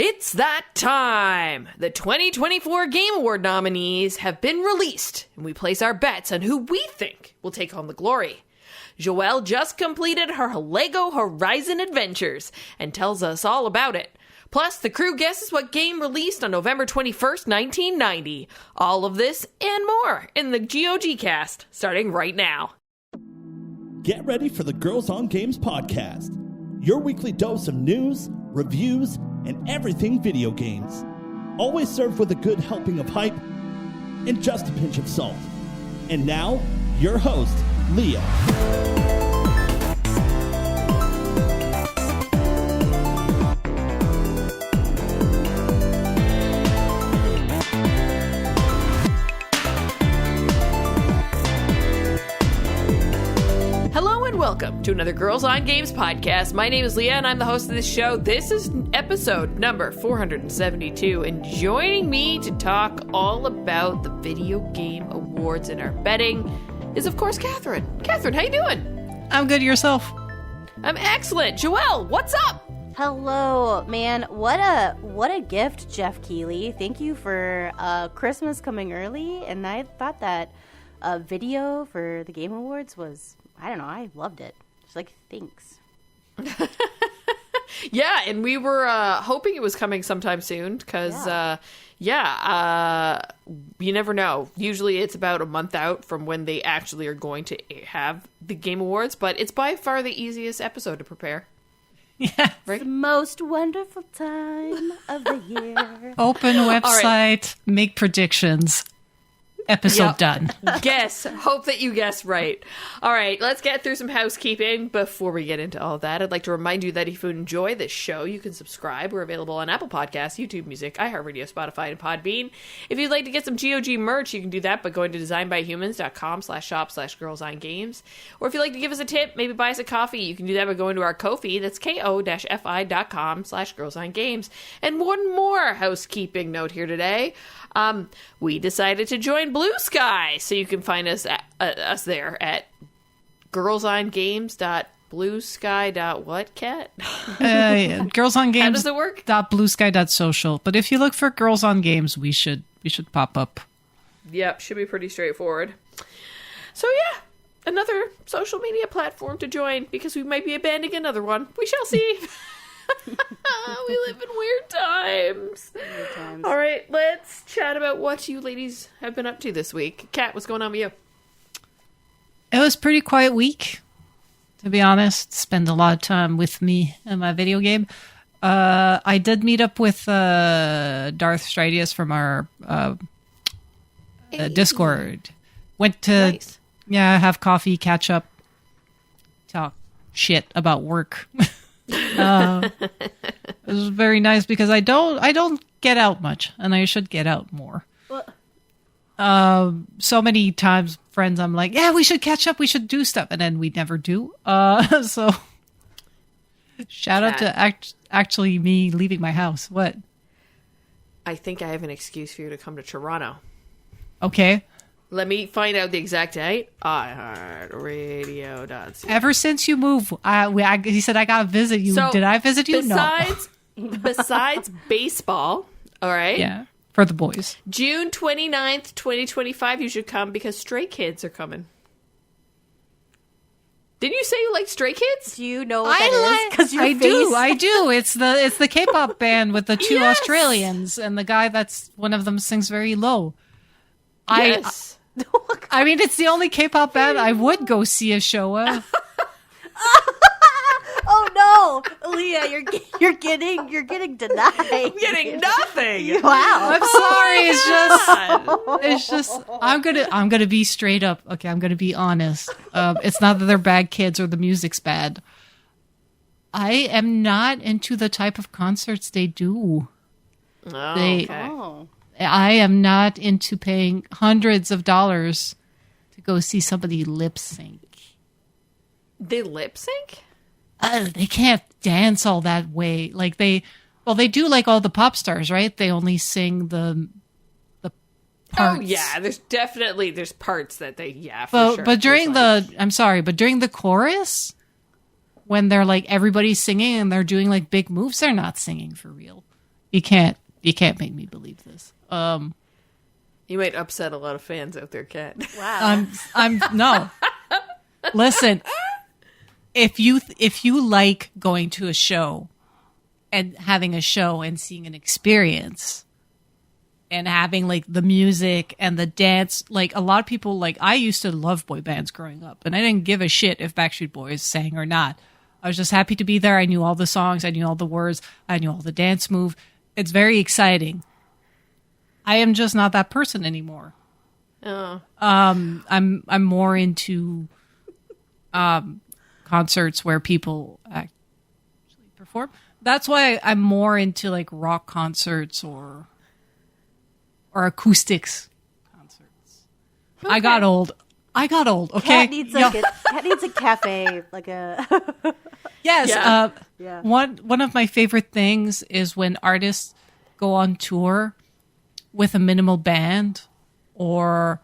It's that time! The 2024 Game Award nominees have been released, and we place our bets on who we think will take home the glory. Joelle just completed her Lego Horizon Adventures and tells us all about it. Plus, the crew guesses what game released on November 21st, 1990. All of this and more in the GoGCast, starting right now. Get ready for the Girls on Games podcast, your weekly dose of news, reviews, and everything video games. Always served with a good helping of hype and just a pinch of salt. And now, your host, Leah. Welcome to another Girls on Games podcast. My name is Leah, and I'm the host of this show. This is episode number 472, and joining me to talk all about the video game awards and our betting is, of course, Catherine. Catherine, how you doing? I'm good. Yourself? I'm excellent. Joelle, what's up? Hello, man. What a gift, Jeff Keighley. Thank you for Christmas coming early, and I thought that video for the Game Awards was... I don't know. I loved it. Just like, thanks. Yeah, and we were hoping it was coming sometime soon because, you never know. Usually it's about a month out from when they actually are going to have the Game Awards, but it's by far the easiest episode to prepare. Yeah. Right? The most wonderful time of the year. Open website, right. Make predictions. Episode done. Guess. Hope that you guessed right. All right, let's get through some housekeeping. Before we get into all that, I'd like to remind you that if you enjoy this show, you can subscribe. We're available on Apple Podcasts, YouTube Music, iHeartRadio, Spotify, and Podbean. If you'd like to get some GOG merch, you can do that by going to designbyhumans.com/shop/girlsongames. Or if you'd like to give us a tip, maybe buy us a coffee, you can do that by going to our Ko-fi. That's ko-fi.com/girlsongames. And one more housekeeping note here today. We decided to join Blue Sky, so you can find us there at girlsongames.bluesky.what, Kat? Girls on Games. How does it work? .bluesky.social. But if you look for Girls on Games, we should pop up. Yep, should be pretty straightforward. So yeah, another social media platform to join because we might be abandoning another one. We shall see. We live in weird times. All right, let's chat about what you ladies have been up to this week. Kat, what's going on with you? It was a pretty quiet week, to be honest. Spend a lot of time with me and my video game. I did meet up with Darth Stridius from our Discord. Went to have coffee, catch up, talk shit about work. It was very nice because I don't get out much, and I should get out more. So many times, friends, I'm like, yeah, we should catch up, we should do stuff, and then we never do. So shout out to actually me leaving my house. What? I think I have an excuse for you to come to Toronto. Okay. Let me find out the exact date. iHeartRadio.ca. Ever since you moved, he said, I got to visit you. So, did I visit you? Besides baseball, all right? Yeah, for the boys. June 29th, 2025, you should come because Stray Kids are coming. Didn't you say you like Stray Kids? Do you know what that is? 'Cause your face... I do. It's the K-pop band with the two Australians, and the guy that's one of them sings very low. Yes. I mean, it's the only K-pop band I would go see a show of. Oh no, Leah, you're getting denied. I'm getting nothing. Wow. I'm sorry. It's just I'm gonna be straight up. Okay, I'm gonna be honest. It's not that they're bad kids or the music's bad. I am not into the type of concerts they do. I am not into paying hundreds of dollars to go see somebody lip sync. They lip sync? They can't dance all that way. Like they do like all the pop stars, right? They only sing the parts. Oh yeah, there's parts that they sure. But during during the chorus, when they're like everybody's singing and they're doing like big moves, they're not singing for real. You can't make me believe this. You might upset a lot of fans out there, Kat. Wow. I'm no. Listen, if you like going to a show and having a show and seeing an experience and having like the music and the dance, like a lot of people, like I used to love boy bands growing up and I didn't give a shit if Backstreet Boys sang or not. I was just happy to be there. I knew all the songs. I knew all the words. I knew all the dance move. It's very exciting. I am just not that person anymore. Oh. I'm more into concerts where people actually perform. That's why I'm more into like rock concerts or acoustics concerts. Okay. I got old. Okay. Cat needs a cafe, like a. Yes. Yeah. One of my favorite things is when artists go on tour with a minimal band or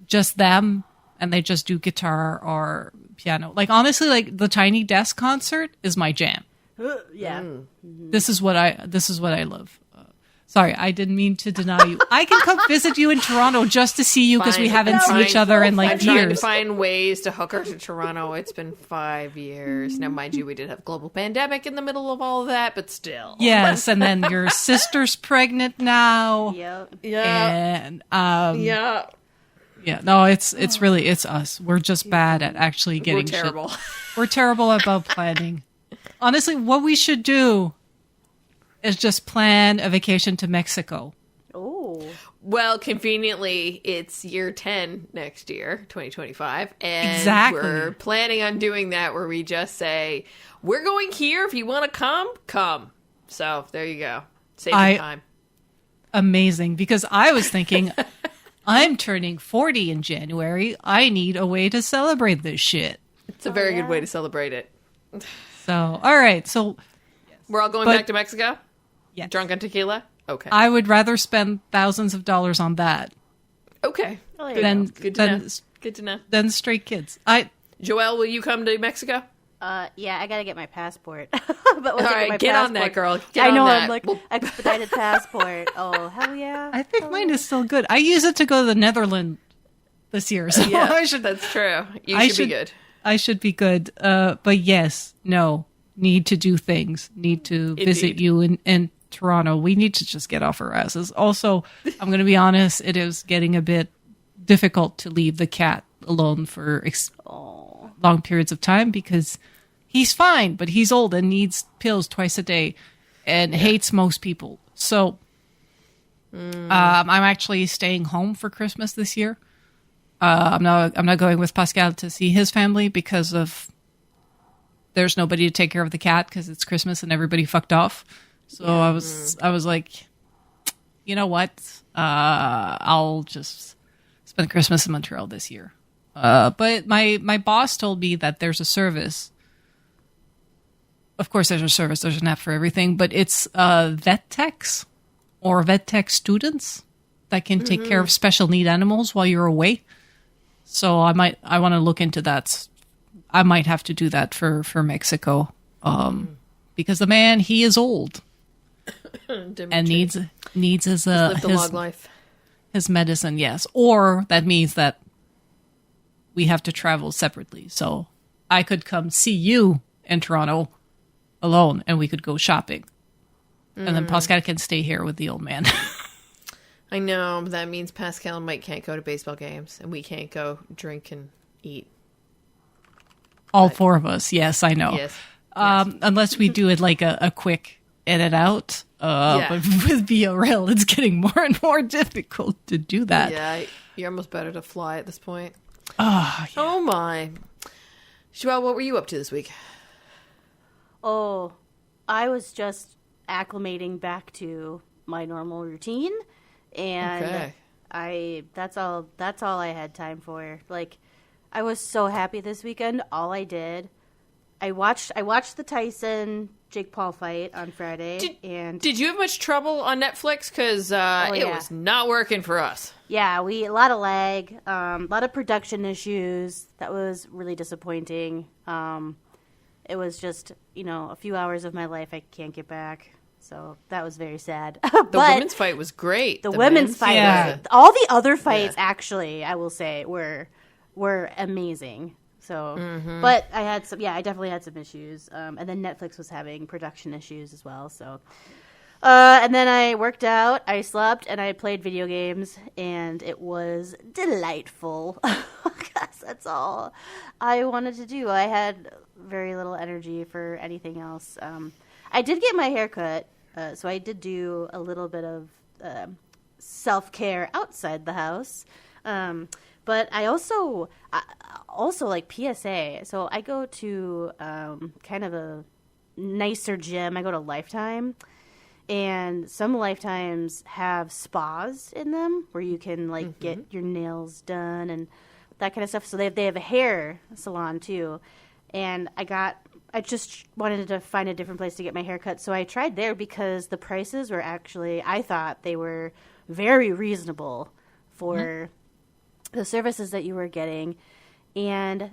just them and they just do guitar or piano. Like honestly, like the Tiny Desk concert is my jam. Yeah. Mm-hmm. This is what I love. Sorry, I didn't mean to deny you. I can come visit you in Toronto just to see you because we haven't seen each other in like I'm trying to years. find ways to hook her to Toronto. It's been 5 years. Now, mind you, we did have global pandemic in the middle of all of that, but still. Yes, and then your sister's pregnant now. Yep. Yeah. And Yeah. yeah, no, it's really us. We're just bad at actually getting We're terrible. shit. We're terrible about planning. Honestly, what we should do is just plan a vacation to Mexico. Oh. Well, conveniently, it's year 10 next year, 2025. And Exactly. we're planning on doing that where we just say, we're going here. If you want to come. So there you go. Save some time. Amazing. Because I was thinking, I'm turning 40 in January. I need a way to celebrate this shit. It's a very good way to celebrate it. So, all right. So We're all going back to Mexico? yes. Drunk on tequila? Okay. I would rather spend thousands of dollars on that Okay. Oh, yeah. than Good to know. Good to know. than stray kids. Joelle, will you come to Mexico? Yeah, I gotta get my passport. But All right, get on that, girl. Get I on know, that. I'm like, expedited passport. Oh, hell yeah. I think mine is still good. I use it to go to the Netherlands this year, so Yeah, I should. that's true. I should be good. I should be good. But yes, no, need to do things. Need to visit you in Toronto. We need to just get off our asses. Also, I'm going to be honest, it is getting a bit difficult to leave the cat alone for long periods of time because he's fine, but he's old and needs pills twice a day and hates most people. So I'm actually staying home for Christmas this year. I'm not going with Pascal to see his family because of there's nobody to take care of the cat because it's Christmas and everybody fucked off. So I was like, you know what? I'll just spend Christmas in Montreal this year. But my boss told me that there's a service. Of course, there's a service. There's an app for everything, but it's vet techs or vet tech students that can take care of special need animals while you're away. So I want to look into that. I might have to do that for Mexico, because the man, he is old and needs his lived a long life. His medicine. Yes, or that means that we have to travel separately. So I could come see you in Toronto alone, and we could go shopping, and then Pascal can stay here with the old man. I know, but that means Pascal and Mike can't go to baseball games, and we can't go drink and eat. All four of us. Yes, I know. Yes. Unless we do it like a quick edit out. But with VRL, it's getting more and more difficult to do that. Yeah, you're almost better to fly at this point. Oh, yeah. Oh, my. Joelle, what were you up to this week? Oh, I was just acclimating back to my normal routine, and that's all I had time for. Like, I was so happy this weekend. All I did, I watched the Tyson Jake Paul fight on Friday. Did you have much trouble on Netflix? Because it was not working for us. Yeah, a lot of lag, a lot of production issues. That was really disappointing. It was just, a few hours of my life I can't get back. So that was very sad. The women's fight was great. The women's fight, Yeah. all the other fights, actually, I will say, were amazing. So, but I definitely had some issues. And then Netflix was having production issues as well. So, and then I worked out, I slept, and I played video games, and it was delightful. Because that's all I wanted to do. I had very little energy for anything else. I did get my hair cut, so I did do a little bit of self-care outside the house. But I also like PSA. So I go to kind of a nicer gym. I go to Lifetime, and some Lifetimes have spas in them where you can like get your nails done and that kind of stuff. So they have a hair salon too, and I just wanted to find a different place to get my hair cut. So I tried there because the prices were actually, I thought they were very reasonable for the services that you were getting. And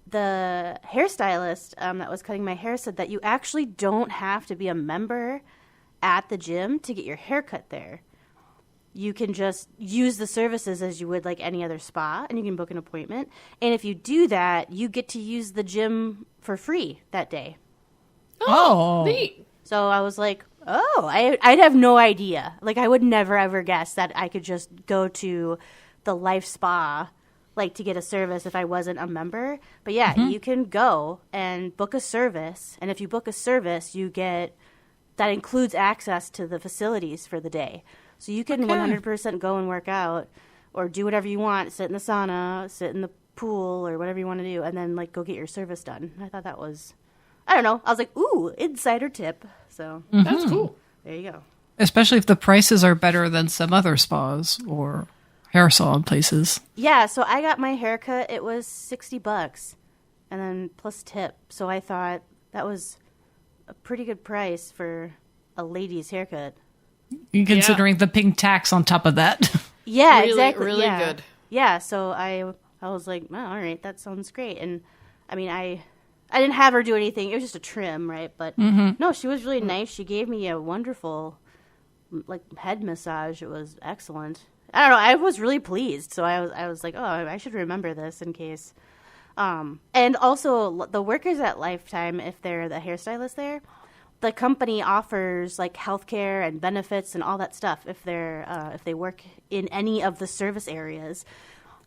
the hairstylist that was cutting my hair said that you actually don't have to be a member at the gym to get your hair cut there. You can just use the services as you would like any other spa, and you can book an appointment. And if you do that, you get to use the gym for free that day. Oh. Neat. So I was like, I'd have no idea. Like, I would never, ever guess that I could just go to the Life Spa, like, to get a service if I wasn't a member. But yeah, you can go and book a service. And if you book a service, that includes access to the facilities for the day. So you can 100% go and work out or do whatever you want, sit in the sauna, sit in the pool or whatever you want to do, and then, like, go get your service done. I thought that was, I don't know. I was like, ooh, insider tip. So That's cool. there you go. Especially if the prices are better than some other spas or hair salon places. Yeah, so I got my haircut. It was $60 and then plus tip. So I thought that was a pretty good price for a lady's haircut. Considering the pink tax on top of that. Yeah, Really, exactly. really yeah. good. Yeah, so I was like, oh, all right, that sounds great. And I mean, I didn't have her do anything. It was just a trim, right? But no, she was really nice. She gave me a wonderful like head massage. It was excellent. I don't know. I was really pleased. So I was like, oh, I should remember this in case. And also the workers at Lifetime, if they're the hairstylist there, the company offers like healthcare and benefits and all that stuff if they work in any of the service areas.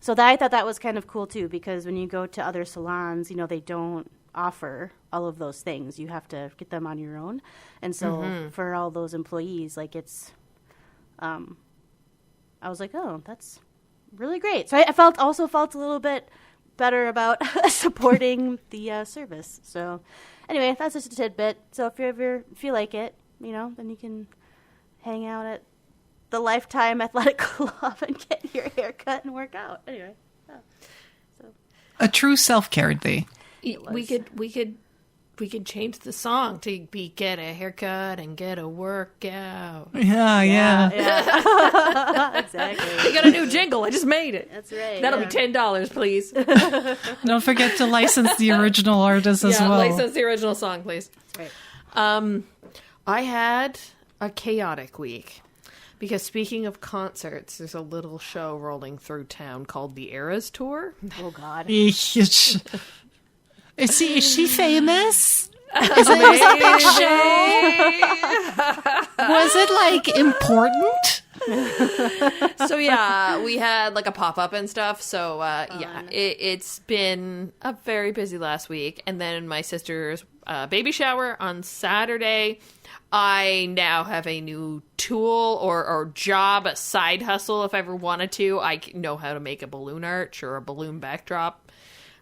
So I thought that was kind of cool too, because when you go to other salons, they don't offer all of those things. You have to get them on your own. And so for all those employees, like it's, I was like, oh, that's really great. So I also felt a little bit better about supporting the service. So anyway, that's just a tidbit. So if you ever feel like it, then you can hang out at the Lifetime Athletic Club and get your hair cut and work out. Anyway, so A true self-care day. We could change the song to be get a haircut and get a workout. Yeah. exactly. I got a new jingle. I just made it. That's right. That'll be $10, please. Don't forget to license the original artist as well. License the original song, please. That's right. I had a chaotic week because speaking of concerts, there's a little show rolling through town called the Eras Tour. Oh God. Is she famous? Was Was it like important? So yeah, we had like a pop-up and stuff. So it's been a very busy last week. And then my sister's baby shower on Saturday. I now have a new tool or job, a side hustle if I ever wanted to. I know how to make a balloon arch or a balloon backdrop.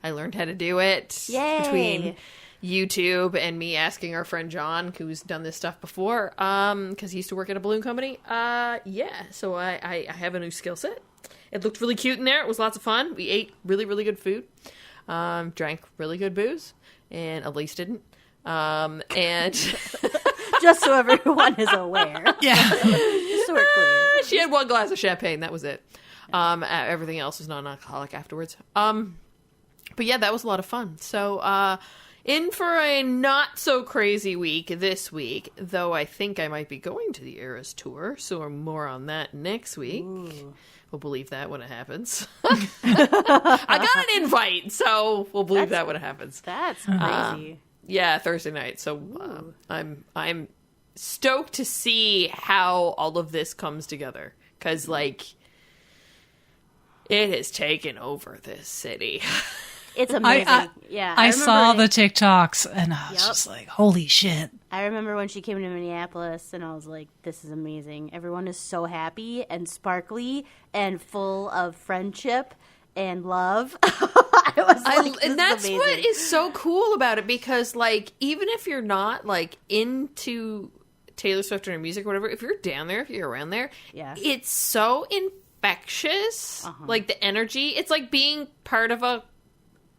I learned how to do it. Yay. Between YouTube and me asking our friend John, who's done this stuff before, because he used to work at a balloon company. So I have a new skill set. It looked really cute in there. It was lots of fun. We ate really, really good food, drank really good booze, and Elise didn't. And Just so everyone is aware. Yeah. Just so we're clear. she had one glass of champagne. That was it. Everything else was non-alcoholic afterwards. But yeah, that was a lot of fun. So In for a not-so-crazy week this week, though I think I might be going to the Eras Tour, so more on that next week. Ooh. We'll believe that when it happens. I got an invite, so we'll believe that when it happens. That's crazy. Yeah, Thursday night. So I'm stoked to see how all of this comes together, because, like, it has taken over this city. It's amazing. I saw the TikToks and I was just like, holy shit. I remember when she came to Minneapolis and I was like, this is amazing. Everyone is so happy and sparkly and full of friendship and love. And that's amazing. What is so cool about it, because, like, even if you're not, like, into Taylor Swift or her music or whatever, if you're down there, if you're around there, it's so infectious. Like, the energy. It's like being part of a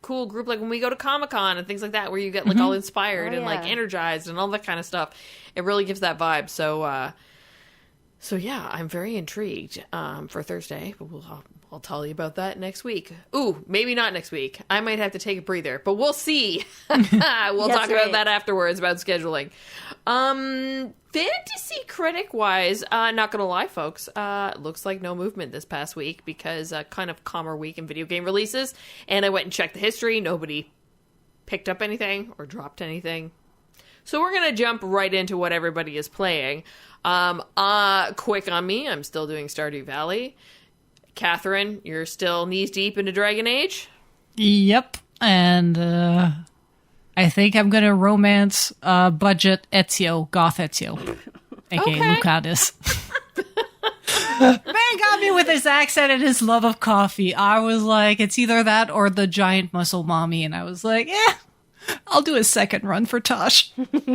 cool group, like when we go to Comic-Con and things like that, where you get like all inspired and like energized and all that kind of stuff. It really gives that vibe. So yeah, I'm very intrigued for Thursday, but I'll tell you about that next week. Ooh, maybe not next week. I might have to take a breather, but we'll see. We'll talk about that afterwards, about scheduling. Fantasy critic-wise, not gonna lie, folks, looks like no movement this past week, because kind of calmer week in video game releases, and I went and checked the history. Nobody picked up anything or dropped anything. So we're gonna jump right into what everybody is playing. Quick on me, I'm still doing Stardew Valley. Catherine, you're still knees deep into Dragon Age? Yep, and I think I'm gonna romance budget Ezio, Goth Ezio, aka Lucadis. Man got me with his accent and his love of coffee. I was like, it's either that or the giant muscle mommy, and I was like, I'll do a second run for Tosh.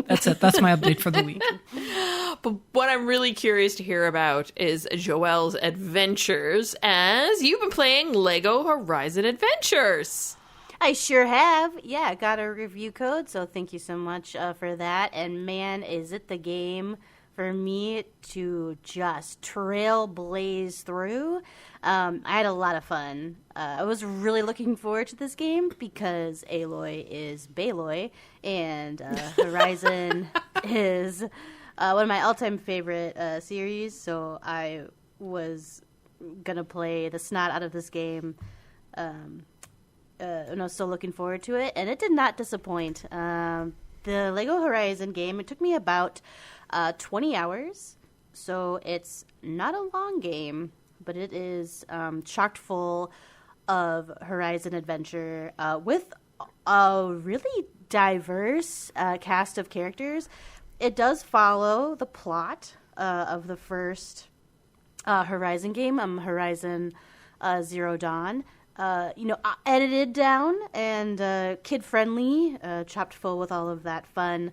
That's it. That's my update for the week. But what I'm really curious to hear about is Joelle's adventures, as you've been playing Lego Horizon Adventures. I sure have. Yeah, I got a review code, so thank you so much for that. And man, is it the game for me to just trailblaze through. I had a lot of fun. I was really looking forward to this game because Aloy is Baloy, and Horizon is one of my all-time favorite series, so I was going to play the snot out of this game. And I was so looking forward to it, and it did not disappoint. The Lego Horizon game, it took me about 20 hours, so it's not a long game, but it is chock full of Horizon adventure with a really diverse cast of characters. It does follow the plot of the first Horizon game, Horizon Zero Dawn. Edited down and kid-friendly, chopped full with all of that fun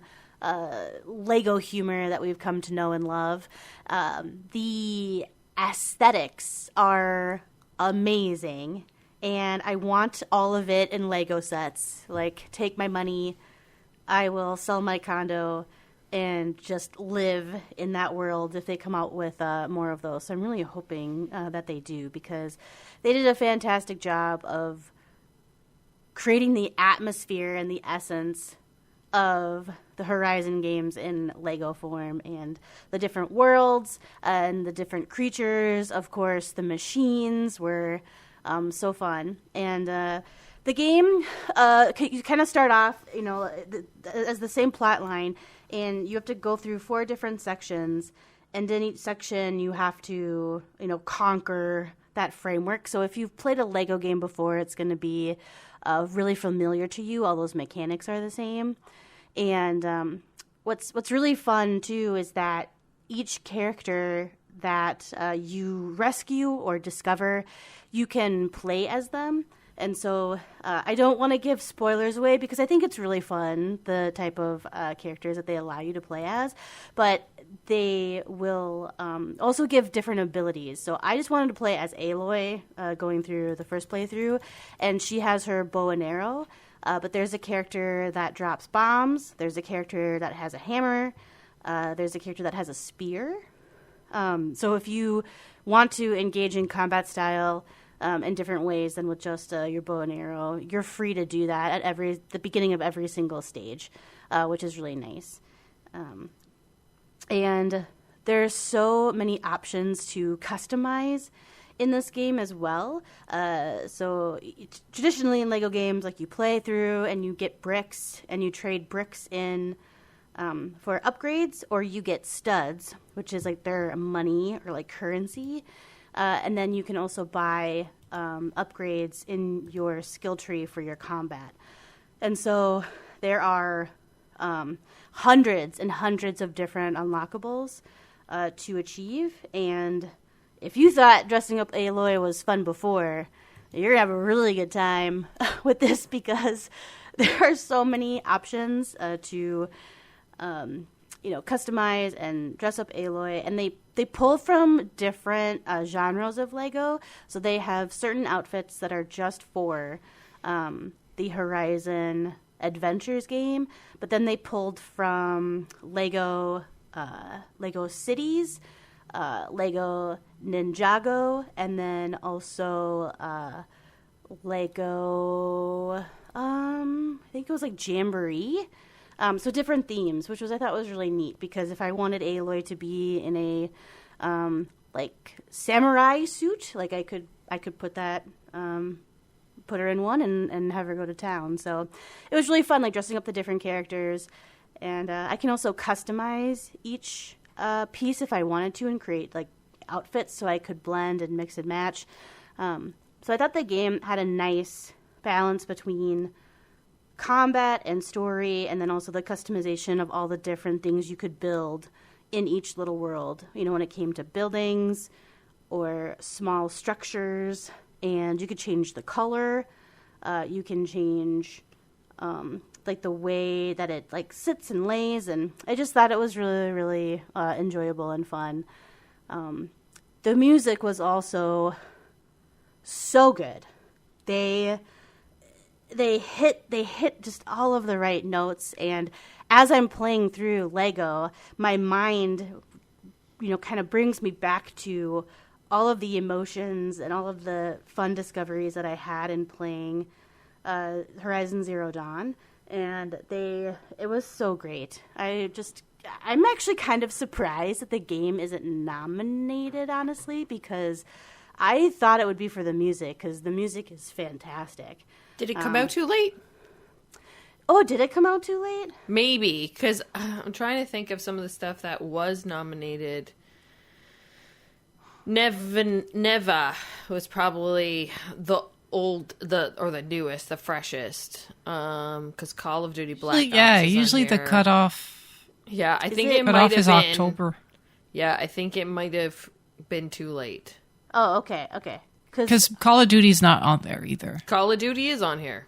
Lego humor that we've come to know and love. The aesthetics are amazing, and I want all of it in Lego sets. Like, take my money, I will sell my condo, and just live in that world if they come out with more of those. So I'm really hoping that they do, because they did a fantastic job of creating the atmosphere and the essence of the Horizon games in Lego form, and the different worlds and the different creatures. Of course, the machines were so fun. And the game, you kind of start off, as the same plot line, and you have to go through 4 different sections, and in each section you have to, conquer that framework. So if you've played a Lego game before, it's going to be really familiar to you. All those mechanics are the same. And what's really fun, too, is that each character that you rescue or discover, you can play as them. And so I don't want to give spoilers away, because I think it's really fun, the type of characters that they allow you to play as. But they will also give different abilities. So I just wanted to play as Aloy going through the first playthrough. And she has her bow and arrow. But there's a character that drops bombs. There's a character that has a hammer. There's a character that has a spear. So if you want to engage in combat style, in different ways than with just your bow and arrow. You're free to do that at the beginning of every single stage, which is really nice. And there's so many options to customize in this game as well. So traditionally in Lego games, like, you play through and you get bricks and you trade bricks in for upgrades, or you get studs, which is like their money or like currency. And then you can also buy upgrades in your skill tree for your combat. And so there are hundreds and hundreds of different unlockables to achieve. And if you thought dressing up Aloy was fun before, you're going to have a really good time with this, because there are so many options to customize and dress up Aloy. And they pull from different genres of Lego. So they have certain outfits that are just for the Horizon Adventures game, but then they pulled from Lego Cities, Lego Ninjago, and then also Lego, I think it was like Jamboree. So different themes, which I thought was really neat, because if I wanted Aloy to be in a like samurai suit, like I could put that put her in one and have her go to town. So it was really fun, like dressing up the different characters. And I can also customize each piece if I wanted to, and create like outfits so I could blend and mix and match. So I thought the game had a nice balance between combat and story, and then also the customization of all the different things you could build in each little world. When it came to buildings or small structures, and you could change the color. You can change like the way that it like sits and lays, and I just thought it was really, really enjoyable and fun. The music was also so good. They hit just all of the right notes, and as I'm playing through Lego, my mind, kind of brings me back to all of the emotions and all of the fun discoveries that I had in playing Horizon Zero Dawn, and it was so great. I'm actually kind of surprised that the game isn't nominated, honestly, because I thought it would be for the music, because the music is fantastic. Did it come out too late? Oh, did it come out too late? Maybe, because I'm trying to think of some of the stuff that was nominated. Neva was probably the newest, the freshest, because Call of Duty Black Ops is usually on the here. cutoff. Yeah, I think it might Cutoff have is been October. Yeah, I think it might have been too late. Oh, okay. Because Call of Duty's not on there either. Call of Duty is on here.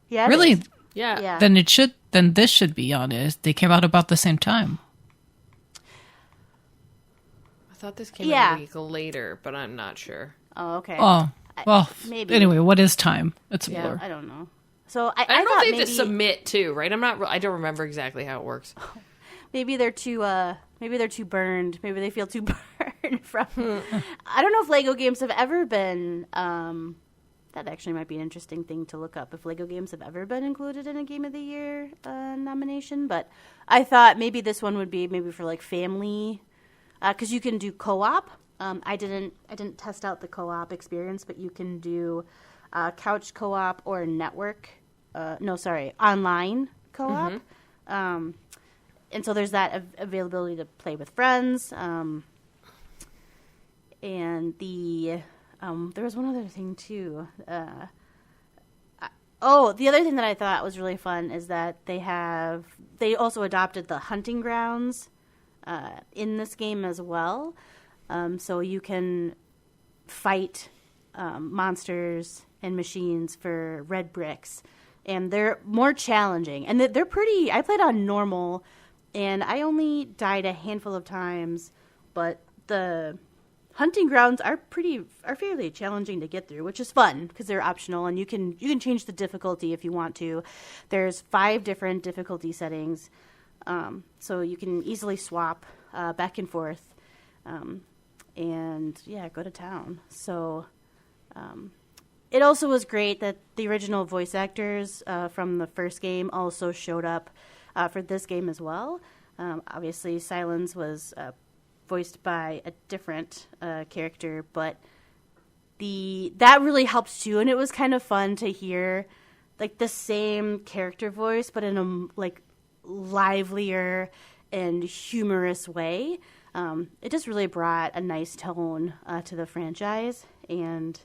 Yeah, really? is. Yeah. Then this should be on it. They came out about the same time. I thought this came out a week later, but I'm not sure. Oh, okay. Oh, well, maybe. Anyway, what is time? It's a blur. I don't know. So I don't know thought if they have maybe, to submit too, right? I don't remember exactly how it works. maybe they're too burned. Maybe they feel too burned from. I don't know if Lego games have ever been. That actually might be an interesting thing to look up, if Lego games have ever been included in a Game of the Year nomination. But I thought maybe this one would be maybe for like family, because you can do co-op. I didn't test out the co-op experience, but you can do couch co-op or network. Online co-op. Mm-hmm. And so there's that availability to play with friends. And there was one other thing too. The other thing that I thought was really fun is that they also adopted the hunting grounds in this game as well. So you can fight monsters and machines for red bricks, and they're more challenging. And they're pretty. I played on normal, and I only died a handful of times, but the hunting grounds are fairly challenging to get through, which is fun because they're optional, and you can change the difficulty if you want to. There's 5 different difficulty settings, so you can easily swap back and forth, and go to town. So It also was great that the original voice actors from the first game also showed up for this game as well. Obviously, Silence was voiced by a different character, but that really helped too, and it was kind of fun to hear like the same character voice, but in a like livelier and humorous way. It just really brought a nice tone to the franchise, and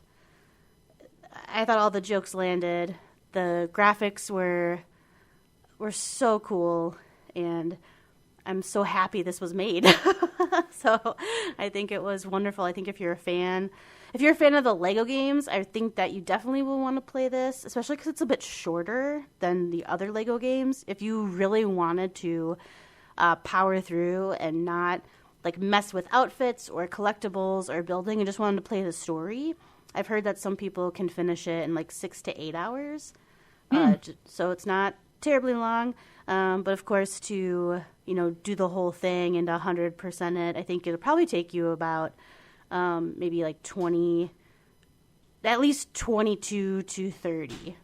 I thought all the jokes landed. The graphics were so cool, and I'm so happy this was made. So I think it was wonderful. I think if you're a fan of the Lego games, I think that you definitely will want to play this, especially because it's a bit shorter than the other Lego games. If you really wanted to power through and not like mess with outfits or collectibles or building and just wanted to play the story, I've heard that some people can finish it in like 6 to 8 hours. So it's not terribly long. But of course, to do the whole thing and 100% it, I think it'll probably take you about maybe like 20, at least 22 to 30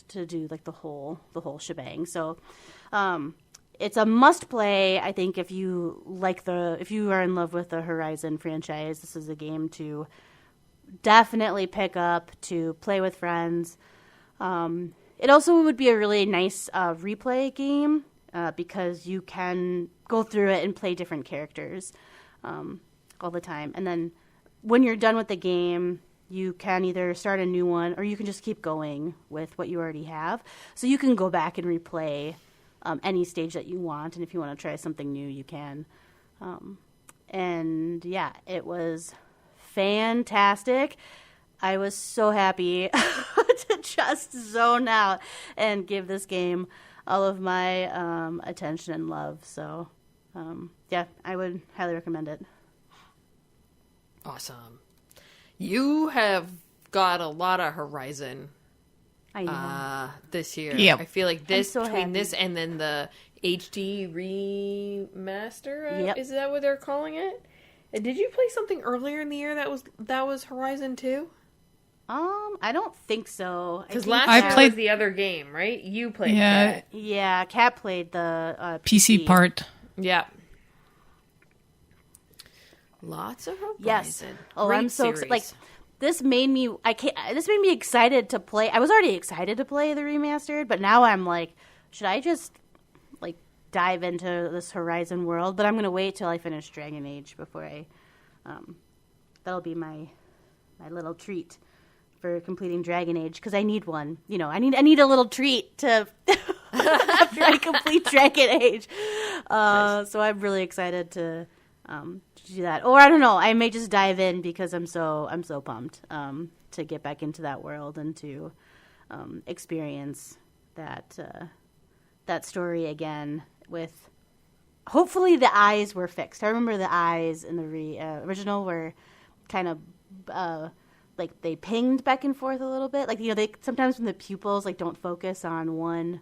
to do like the whole shebang. So it's a must play. I think if you are in love with the Horizon franchise, this is a game to definitely pick up to play with friends. It also would be a really nice replay game because you can go through it and play different characters all the time. And then when you're done with the game, you can either start a new one or you can just keep going with what you already have. So you can go back and replay any stage that you want. And if you want to try something new, you can. And yeah, it was fantastic. I was so happy to just zone out and give this game all of my attention and love. So, yeah, I would highly recommend it. Awesome. You have got a lot of Horizon this year. Yep. I feel like this, so between happy. this and then the HD remaster, Yep. is that what they're calling it? And did you play something earlier in the year that was Horizon 2? I don't think so. Because I last I year played- was the other game, right? You played Yeah. that. Yeah, Kat played the PC part. Yeah. Lots of Horizon. Yes. Oh, Great I'm so series. excited. Like, this made me excited to play. I was already excited to play the remastered, but now I'm like, should I just like dive into this Horizon world? But I'm gonna wait till I finish Dragon Age before I. That'll be my little treat for completing Dragon Age because I need one. I need a little treat to after I complete Dragon Age. So I'm really excited to do that. Or I don't know, I may just dive in because I'm so pumped to get back into that world and to experience that story again with. Hopefully the eyes were fixed. I remember the eyes in the original were kind of like they pinged back and forth a little bit. Like they sometimes when the pupils like don't focus on one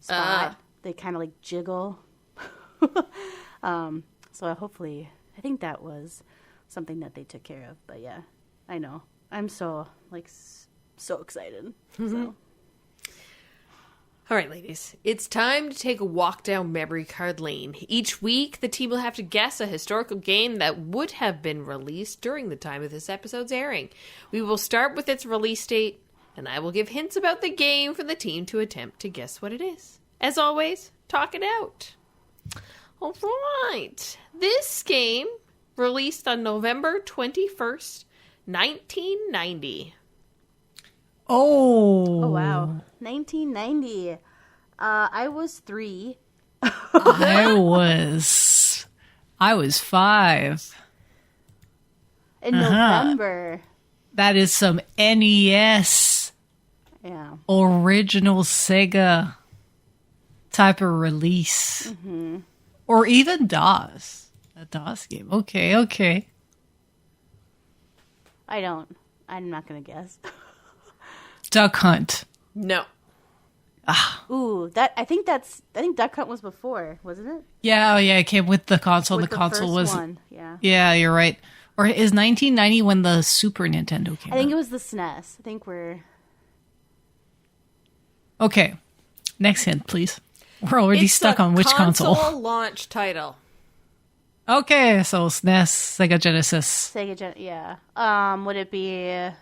spot, they kind of like jiggle. So hopefully, I think that was something that they took care of. But yeah, I know I'm so excited. So. All right, ladies, it's time to take a walk down memory card lane. Each week, the team will have to guess a historical game that would have been released during the time of this episode's airing. We will start with its release date, and I will give hints about the game for the team to attempt to guess what it is. As always, talk it out. All right. This game released on November 21st, 1990. Oh. Oh wow, 1990. I was 3. I was 5. In November. That is some NES Yeah. original Sega type of release. Or even DOS. A DOS game. Okay. I'm not gonna guess. Duck Hunt. No. Ooh, I think Duck Hunt was before, wasn't it? Yeah, it came with the console. With the console first was one. Yeah. Yeah, you're right. Or is 1990 when the Super Nintendo came I think out? it was the SNES. I think we're... Okay. Next hint, please. We're already stuck on which console. Console launch title. Okay, so SNES, Sega Genesis, Would it be a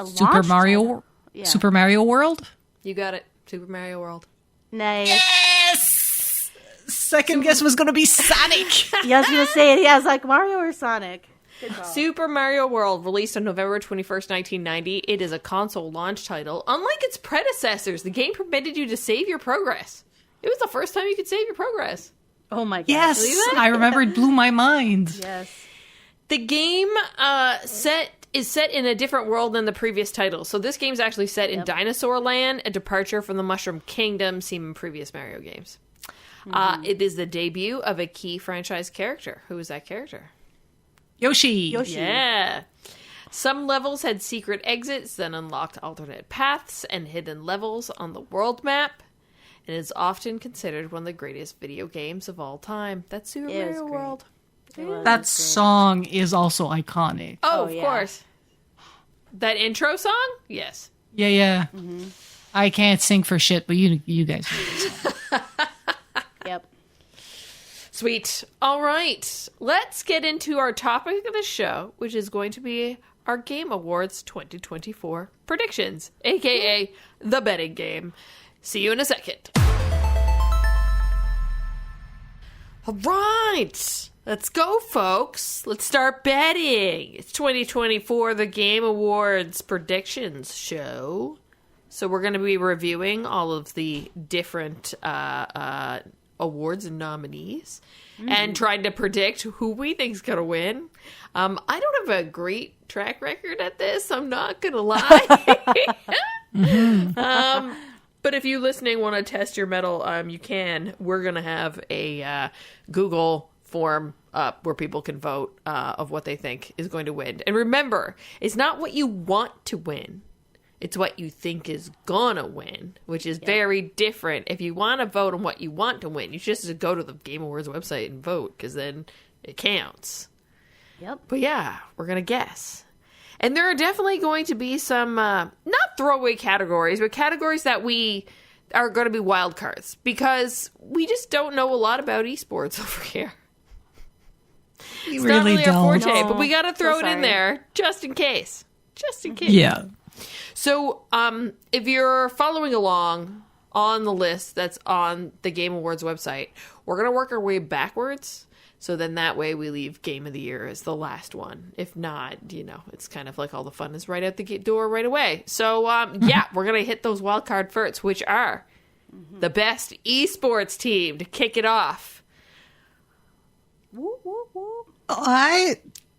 Super launch Mario, title? Yeah. Super Mario World. You got it. Super Mario World. Nice. Yes. Second guess was going to be Sonic. Yeah, I was gonna say it. Yeah, it's like Mario or Sonic. Good call. Super Mario World, released on November 21st, 1990. It is a console launch title. Unlike its predecessors, the game permitted you to save your progress. It was the first time you could save your progress. Oh my god. Yes, I remember. It blew my mind. Yes. The game is set in a different world than the previous title. So this game's actually set in Dinosaur Land, a departure from the Mushroom Kingdom seen in previous Mario games. It is the debut of a key franchise character. Who is that character? Yoshi. Yeah. Some levels had secret exits that unlocked alternate paths and hidden levels on the world map. It is often considered one of the greatest video games of all time. That's Super Mario great. World. That song is also iconic. Oh, of yeah. course. That intro song? Yes. Yeah. I can't sing for shit, but you guys know. Yep. Sweet. All right. Let's get into our topic of the show, which is going to be our Game Awards 2024 predictions, aka the betting game. See you in a second. All right. Let's go, folks. Let's start betting. It's 2024, the Game Awards predictions show. So we're going to be reviewing all of the different awards and nominees and trying to predict who we think's going to win. I don't have a great track record at this. I'm not going to lie. But if you listening want to test your mettle, you can. We're going to have a Google form up where people can vote of what they think is going to win. And remember, it's not what you want to win. It's what you think is gonna win, which is very different. If you want to vote on what you want to win, you just go to the Game Awards website and vote, because then it counts. Yep. But yeah, we're going to guess. And there are definitely going to be some, not throwaway categories, but categories that we are going to be wild cards, because we just don't know a lot about esports over here. It's really not really don't. our forte, No, but we got to throw so it in sorry. there just in case. Just in case. Yeah. So, if you're following along on the list that's on the Game Awards website, we're going to work our way backwards. So then that way we leave Game of the Year as the last one. If not, it's kind of like all the fun is right out the door right away. So, yeah, we're going to hit those wild card firsts, which are the best esports team to kick it off. Woo, woo, woo.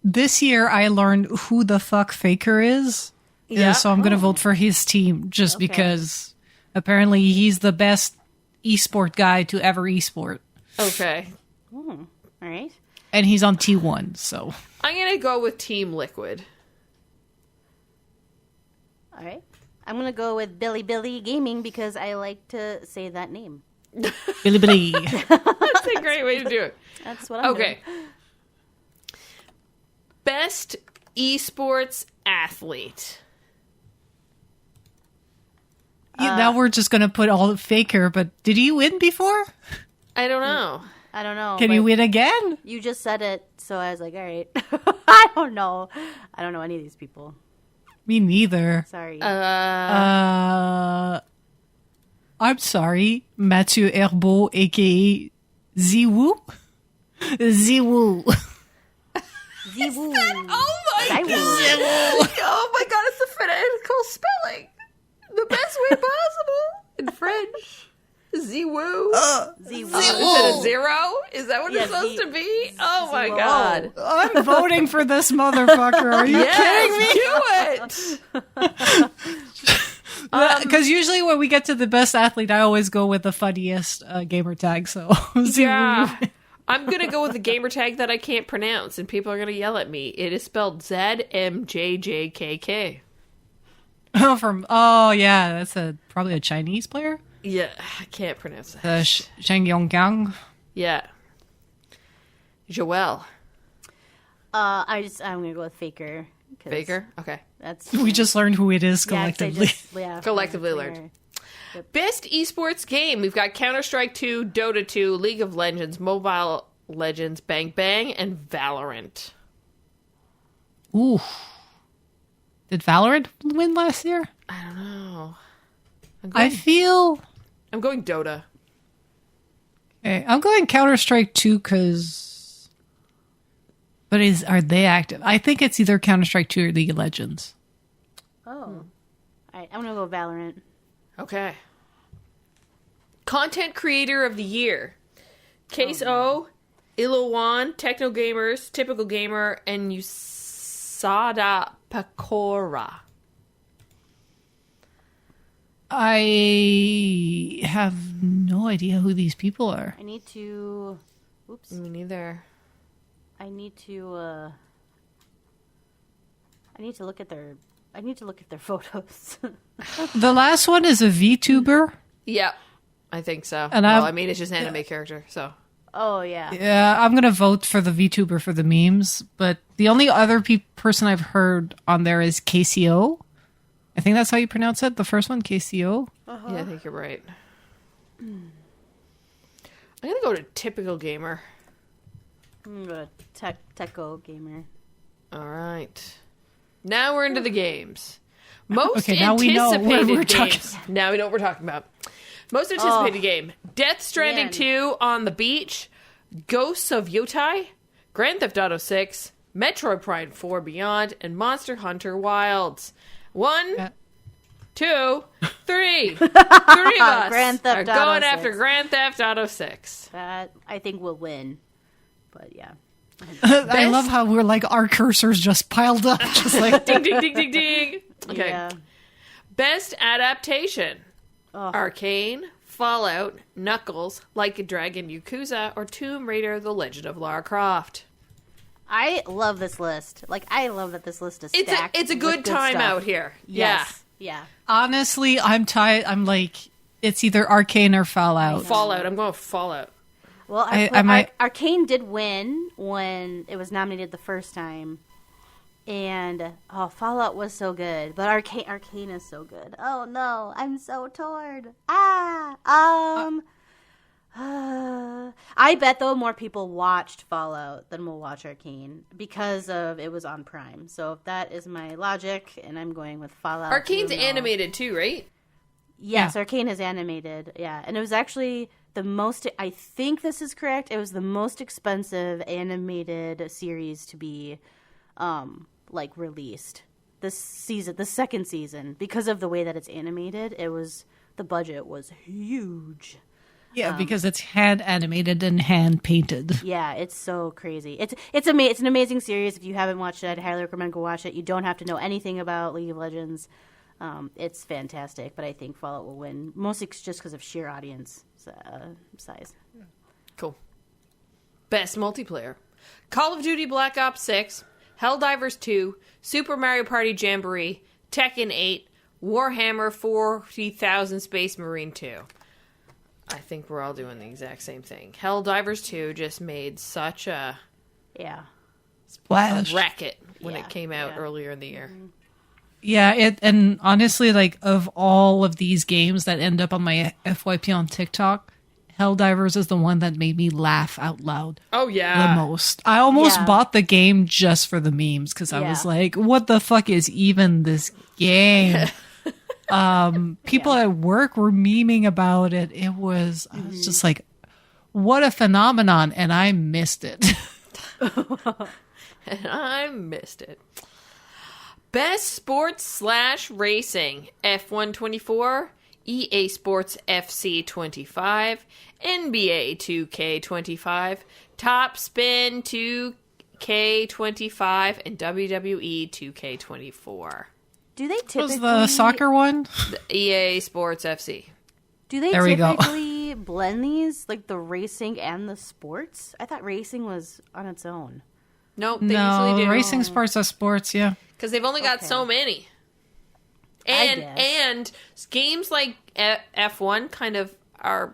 This year I learned who the fuck Faker is. Yeah. So I'm going to vote for his team just because apparently he's the best esport guy to ever esport. Okay. All right. And he's on T1, so. I'm going to go with Team Liquid. All right. I'm going to go with Billy Gaming because I like to say that name. Billy Billy. That's a great way to do it. That's what I'm Okay. Best esports athlete. Now we're just going to put all Faker, but did he win before? I don't know. I don't know. Can he but win again? You just said it, so I was like, all right. I don't know. I don't know any of these people. Me neither. Sorry. I'm sorry. Mathieu Herbeau, a.k.a. Ziwoo? Ziwoo. Ziwoo. Oh my Ziwoo. god! Oh my god! It's the phonetical spelling, the best way possible in French. Ziwoo. Ziwoo. Is it a zero? Is that what Yeah, it's supposed to be? Oh my Ziwoo. god! I'm voting for this motherfucker. Are you kidding me? Do it. Because usually when we get to the best athlete, I always go with the funniest gamer tag. So Ziwoo. Yeah. I'm going to go with the gamer tag that I can't pronounce, and people are going to yell at me. It is spelled ZMJJKK. Yeah, that's probably a Chinese player. Yeah, I can't pronounce that. Shang Yonggang. Yeah. Joelle. I'm gonna go with Faker. 'Cause Faker? Okay. That's We just learned who it is yeah, 'cause they collectively. Collectively learned. Best esports game. We've got Counter-Strike 2, Dota 2, League of Legends, Mobile Legends, Bang Bang, and Valorant. Ooh. Did Valorant win last year? I don't know. I'm going Dota. Okay, I'm going Counter-Strike 2 because... But are they active? I think it's either Counter-Strike 2 or League of Legends. Oh. All right, I'm gonna go Valorant. Okay. Content Creator of the Year. Case O, Ilowan, Techno Gamers, Typical Gamer, and Usada Pakora. I have no idea who these people are. I need to. Oops. Me neither. I need to look at their. I need to look at their photos. The last one is a VTuber. Yep. I think so. And it's just an anime character, so. Oh yeah. Yeah, I'm gonna vote for the VTuber for the memes. But the only other person I've heard on there is KCO. I think that's how you pronounce it. The first one, KCO. Yeah, I think you're right. I'm gonna go to Typical Gamer. I'm gonna go Techo Gamer. All right. Now we're into the games. Most Okay, now we know what anticipated we're talking games. Now we know what we're talking about. Most anticipated game: Death Stranding man. 2 on the Beach, Ghosts of Yotai, Grand Theft Auto 6, Metroid Prime 4 Beyond, and Monster Hunter Wilds. 1, 2, 3. 3 of us Grand Theft are Auto going 6. after Grand Theft Auto 6. That I think will win. But yeah. I love how we're like our cursors just piled up, just like Ding, ding, ding, ding, ding. Okay. Yeah. Best adaptation: Arcane, Fallout, Knuckles, Like a Dragon, Yakuza, or Tomb Raider: The Legend of Lara Croft. I love this list. Like I love that this list is It's stacked. a with good time stuff. out here. Yes. Yeah. honestly, I'm tired. I'm like, it's either Arcane or Yeah. Fallout. Fallout. I'm going with Fallout. Well, I might- Arcane did win when it was nominated the first time, and Fallout was so good, but Arcane is so good. Oh no, I'm so torn. I bet though more people watched Fallout than will watch Arcane because of it was on Prime. So if that is my logic, and I'm going with Fallout. Arcane's even though- animated too, right? Yes, Yeah. Arcane is animated. Yeah, and it was actually the most. I think this is correct. It was the most expensive animated series to be, like released this season, the second season, because of the way that it's animated. The budget was huge. Yeah, because it's hand animated and hand painted. Yeah, it's so crazy. It's an amazing series. If you haven't watched it, I highly recommend go watch it. You don't have to know anything about League of Legends. It's fantastic, but I think Fallout will win, mostly just because of sheer audience size. Cool. Best multiplayer: Call of Duty Black Ops 6, Helldivers 2, Super Mario Party Jamboree, Tekken 8, Warhammer 40,000 Space Marine 2. I think we're all doing the exact same thing. Helldivers 2 just made such a Yeah. Splash. racket when Yeah, it came out yeah. earlier in the year. Yeah, and honestly, like, of all of these games that end up on my FYP on TikTok, Helldivers is the one that made me laugh out loud Oh, the yeah. most. I almost Yeah. bought the game just for the memes because I was Yeah. like, what the fuck is even this game? People at work were memeing about it. I was just like, what a phenomenon, and I missed it. And I missed it. Best sports / racing: F1 24, EA Sports FC 25, NBA 2K 25, Top Spin 2K 25, and WWE 2K 24. Do they What typically was the soccer one? EA Sports FC. Do they There we go. typically blend these, like the racing and the sports? I thought racing was on its own. Nope, they No, usually do. racing sports are sports, yeah. Because they've only got Okay. so many. I And guess. and games like F1 kind of are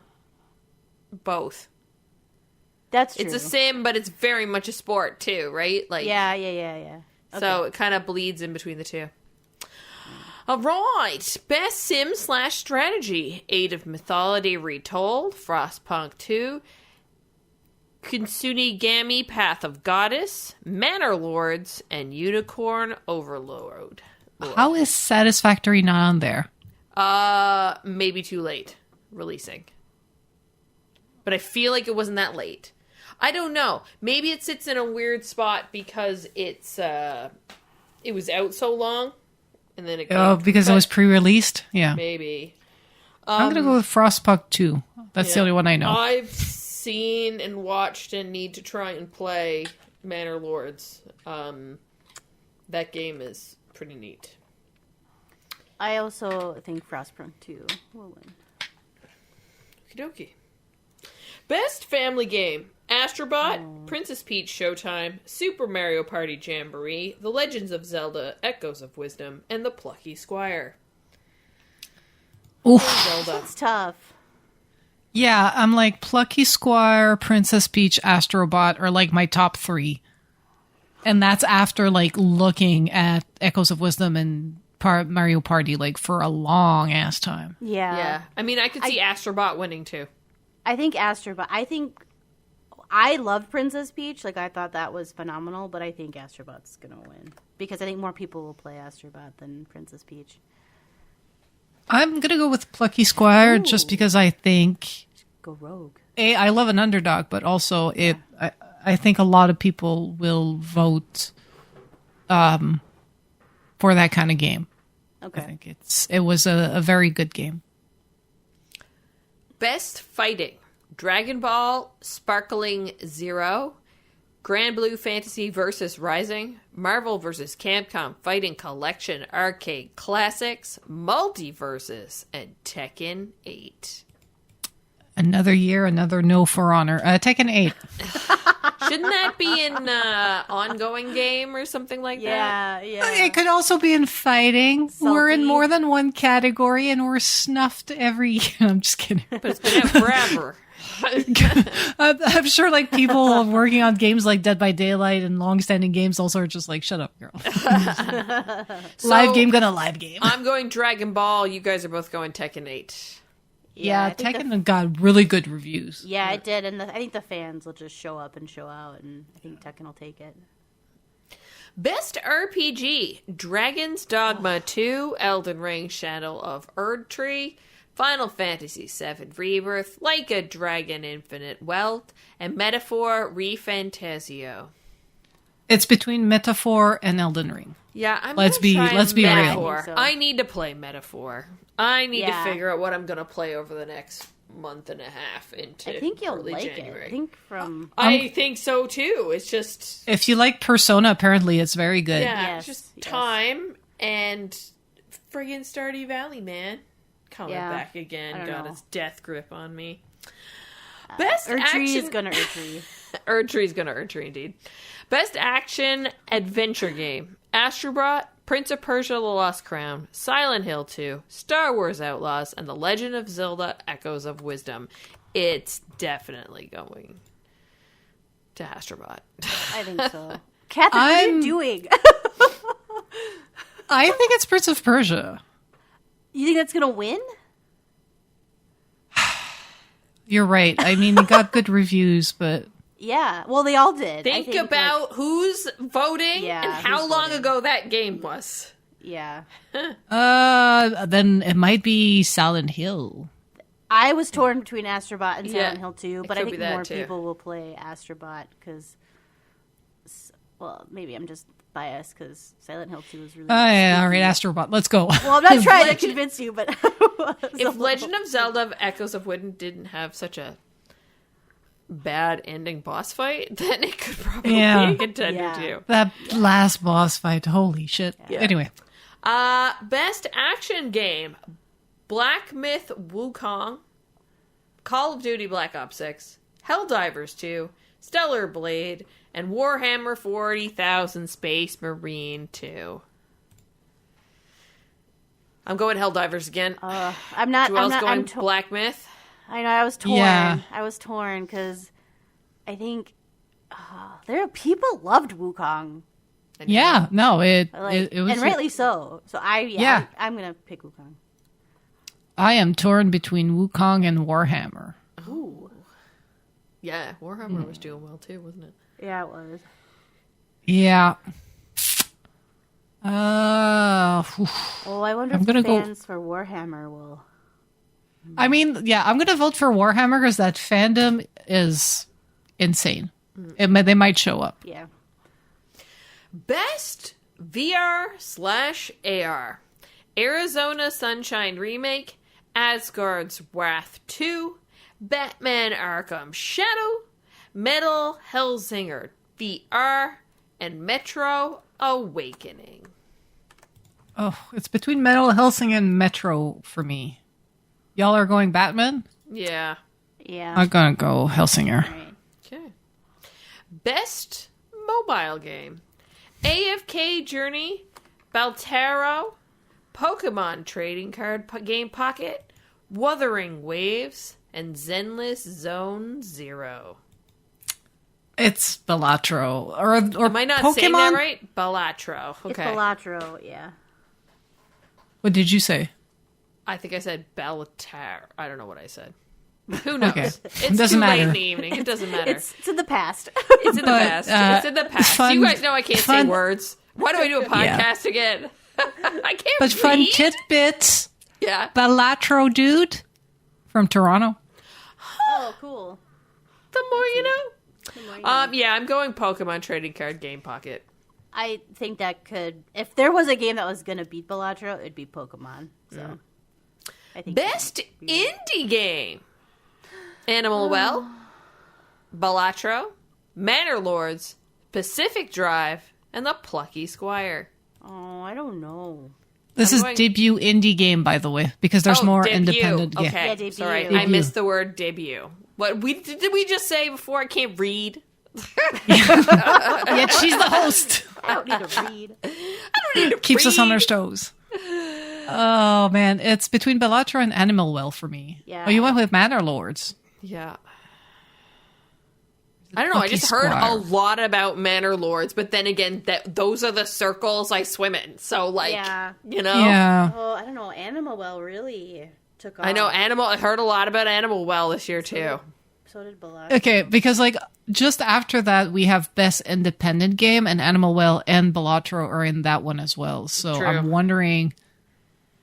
both. That's true. It's a sim, but it's very much a sport too, right? Like, yeah. So it kind of bleeds in between the two. All right, best sim/strategy: Age of Mythology Retold, Frostpunk 2, Kintsunigami Path of Goddess, Manor Lords, and Unicorn Overlord. How is Satisfactory not on there? Maybe too late releasing. But I feel like it wasn't that late. I don't know. Maybe it sits in a weird spot because it was out so long, and then it because it was pre-released. Yeah, maybe. I'm gonna go with Frostpunk 2. That's the only one I know. I've seen and watched and need to try and play Manor Lords. That game is pretty neat. I also think Frostpunk 2 will win. Okie dokie. Best family game: Astrobot, Princess Peach Showtime, Super Mario Party Jamboree, The Legends of Zelda: Echoes of Wisdom, and The Plucky Squire. Oof. Zelda. That's tough. Yeah, I'm like Plucky Squire, Princess Peach, Astrobot are like my top 3. And that's after like looking at Echoes of Wisdom and Mario Party like for a long ass time. Yeah. I mean, I could see Astrobot winning too. I think Astrobot. I loved Princess Peach. Like, I thought that was phenomenal, but I think Astrobot's gonna win because I think more people will play Astrobot than Princess Peach. I'm gonna go with Plucky Squire just because I think Go rogue. I love an underdog, but also I think a lot of people will vote for that kind of game. Okay. I think it was a very good game. Best fighting: Dragon Ball, Sparkling Zero, Grand Blue Fantasy vs. Rising, Marvel vs. Capcom Fighting Collection Arcade Classics, Multiverses, and Tekken 8. Another year, another no for honor. Tekken 8. Shouldn't that be an ongoing game or something like that? Yeah. It could also be in fighting. Salty. We're in more than one category, and we're snuffed every year. I'm just kidding. But it's been out forever. I'm sure like people working on games like Dead by Daylight and long-standing games also are just like, shut up, girl. Live game gonna live game. I'm going Dragon Ball. You guys are both going Tekken 8. Yeah, I think Tekken got really good reviews. Yeah, it did, and I think the fans will just show up and show out, and I think Tekken will take it. Best RPG: Dragon's Dogma 2, Elden Ring: Shadow of Erdtree, Final Fantasy VII Rebirth, Like a Dragon: Infinite Wealth, and Metaphor: ReFantasio. It's between Metaphor and Elden Ring. Yeah, I'm Let's gonna try be real. Metaphor. I think so. I need to play Metaphor. I need to Yeah. figure out what I'm going to play over the next month and a half into I think you'll early like January. it. I think from I think so too. It's just If you like Persona, apparently it's very good. it's just time and friggin' Stardew Valley, man. Coming back again. I don't Got know. its death grip on me. Best Erdtree action is gonna Erdtree. Erdtree's gonna Erdtree indeed. Best action adventure game: Astrobot, Prince of Persia: The Lost Crown, Silent Hill 2, Star Wars Outlaws, and The Legend of Zelda: Echoes of Wisdom. It's definitely going to Astrobot. I think so. Catherine, what are you doing? I think it's Prince of Persia. You think that's gonna win? You're right. I mean, it got good reviews, but Yeah. Well, they all did. I Think think, about who's voting Yeah, and how who's long voting. ago that game was. Yeah. then it might be Silent Hill. I was torn between Astrobot and Yeah, Silent Hill 2, it but I could be think that more too. people will play Astrobot because, well, maybe I'm just biased because Silent Hill 2 was really. Oh, yeah, all spooky. right, Astrobot. Let's go. Well, I'm not trying to convince you, but If Legend of Zelda: Echoes of Wisdom didn't have such a bad ending boss fight, then it could probably be a contender Yeah. too. That last boss fight, holy shit. Anyway. Best action game: Black Myth Wukong, Call of Duty Black Ops 6, Helldivers 2, Stellar Blade, and Warhammer 40,000 Space Marine 2. I'm going Helldivers again. I'm not. Joelle's I'm not. going I'm Black Myth. I know. I was torn. Yeah. I was torn because I think people loved Wukong. Yeah, no, it was, and rightly so. So I'm gonna pick Wukong. I am torn between Wukong and Warhammer. Ooh. Yeah, Warhammer was doing well too, wasn't it? Yeah, it was. Yeah. I wonder if the fans for Warhammer will. I mean, yeah, I'm going to vote for Warhammer because that fandom is insane. They might show up. Yeah. Best VR/AR. Arizona Sunshine Remake, Asgard's Wrath 2, Batman Arkham Shadow, Metal Hellsinger VR, and Metro Awakening. Oh, it's between Metal Helsing and Metro for me. Y'all are going Batman? Yeah. Yeah. I'm going to go Helsinger. Right. Okay. Best mobile game. AFK Journey, Baltaro, Pokemon Trading Card Game Pocket, Wuthering Waves, and Zenless Zone Zero. It's Balatro. Or Am I not Pokemon? saying that right? Balatro. Okay. It's Balatro, yeah. What did you say? I think I said Balatar. I don't know what I said. Who knows? Okay. It's Doesn't too late matter. in the evening. It doesn't matter. It's in the past. It's in the But, past. It's in the past. fun- You guys know I can't say fun- words. Why do I do a podcast again? I can't But fun read. tidbits. Yeah. Balatro dude from Toronto. Oh, cool. The more you know. Yeah, I'm going Pokemon Trading Card Game Pocket. I think that could, if there was a game that was going to beat Balatro, it'd be Pokemon. So, I think Best indie game. Animal Well, Balatro, Manor Lords, Pacific Drive, and The Plucky Squire. Oh, I don't know. This I'm is going- debut indie game, by the way, because there's more debut. independent. Yeah. Okay, Yeah, debut. sorry, I Debut. missed the word debut. What did we just say before? I can't read. Yet she's the host. I don't need to read. Keeps us on our toes. Oh man, it's between Balatro and Animal Well for me. Yeah. Oh, you went with Manor Lords. Yeah. I don't know. I Plucky just heard Squire. a lot about Manor Lords, but then again, those are the circles I swim in. So, like, Yeah. you know, Yeah. Oh, I don't know. Animal Well really took off. I know I heard a lot about Animal Well this year too. So did Balatro. Okay, because like just after that we have Best Independent Game, and Animal Well and Balatro are in that one as well. So True. I'm wondering.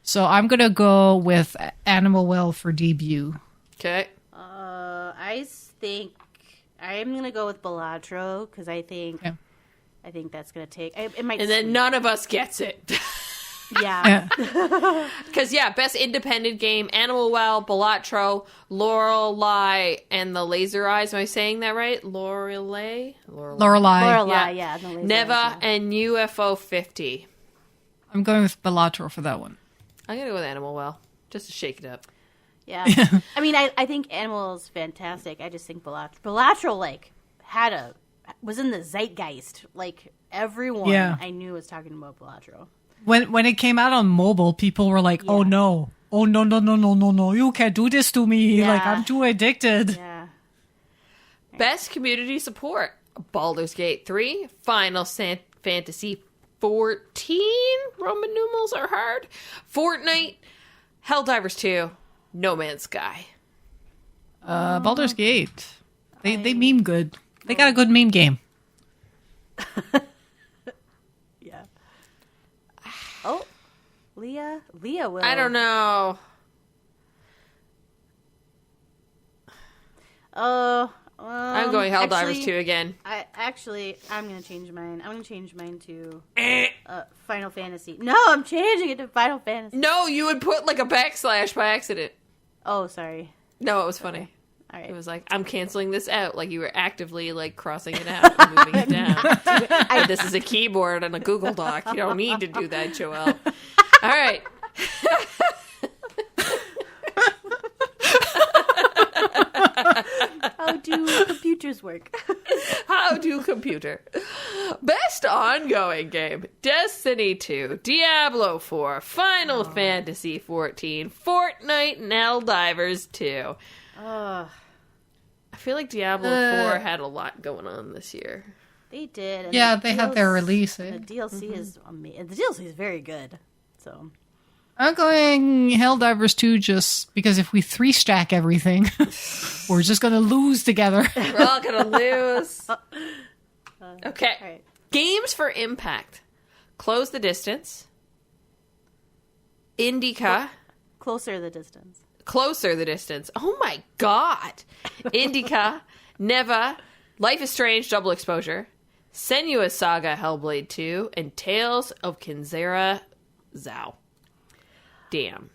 So I'm gonna go with Animal Well for debut. Okay. I think I'm gonna go with Balatro because I think Okay. that's gonna take. It might. And then sweep. none of us gets it. Yeah. Yeah. Because, best independent game, Animal Well, Balatro, Lorelei, and the Laser Eyes. Am I saying that right? Lorelei? Lorelei. Yeah. The laser Neva eyes, yeah. and UFO 50. I'm going with Balatro for that one. I'm going to go with Animal Well, just to shake it up. Yeah. I mean, I think Animal is fantastic. I just think Balatro like was in the zeitgeist. Like everyone Yeah. I knew was talking about Balatro. When it came out on mobile, people were like, "Oh no. Oh no. You can't do this to me. Yeah. Like I'm too addicted." Yeah. Best community support, Baldur's Gate 3, Final Fantasy 14, Roman numerals are hard, Fortnite, Helldivers 2, No Man's Sky. Baldur's Gate. They meme good. They got a good meme game. Yeah. Oh, Leah will. I don't know. I'm going Helldivers 2 again. I'm gonna change mine. I'm gonna change mine to Final Fantasy. No, I'm changing it to Final Fantasy. No, you would put like a backslash by accident. Oh, sorry. No, it was funny. All right. It was like, I'm canceling this out. Like you were actively like crossing it out and moving it down. This is a keyboard and a Google Doc. You don't need to do that, Joelle. All right. How do computers work? How do computer? Best ongoing game: Destiny 2, Diablo 4, Final Fantasy 14, Fortnite, and Helldivers 2. Ugh. I feel like Diablo 4 had a lot going on this year. They did. And Yeah, they had their release. The DLC is amazing. The DLC is very good. So I'm going Helldivers 2 just because if we 3-stack everything, we're just going to lose together. We're all going to lose. Okay. all right. Games for Impact. Close the Distance. Indica. Closer the distance. Closer the Distance. Oh my god. Indica. Neva. Life is Strange Double Exposure. Senua's Saga Hellblade 2. And Tales of Kinzera Zao. Damn.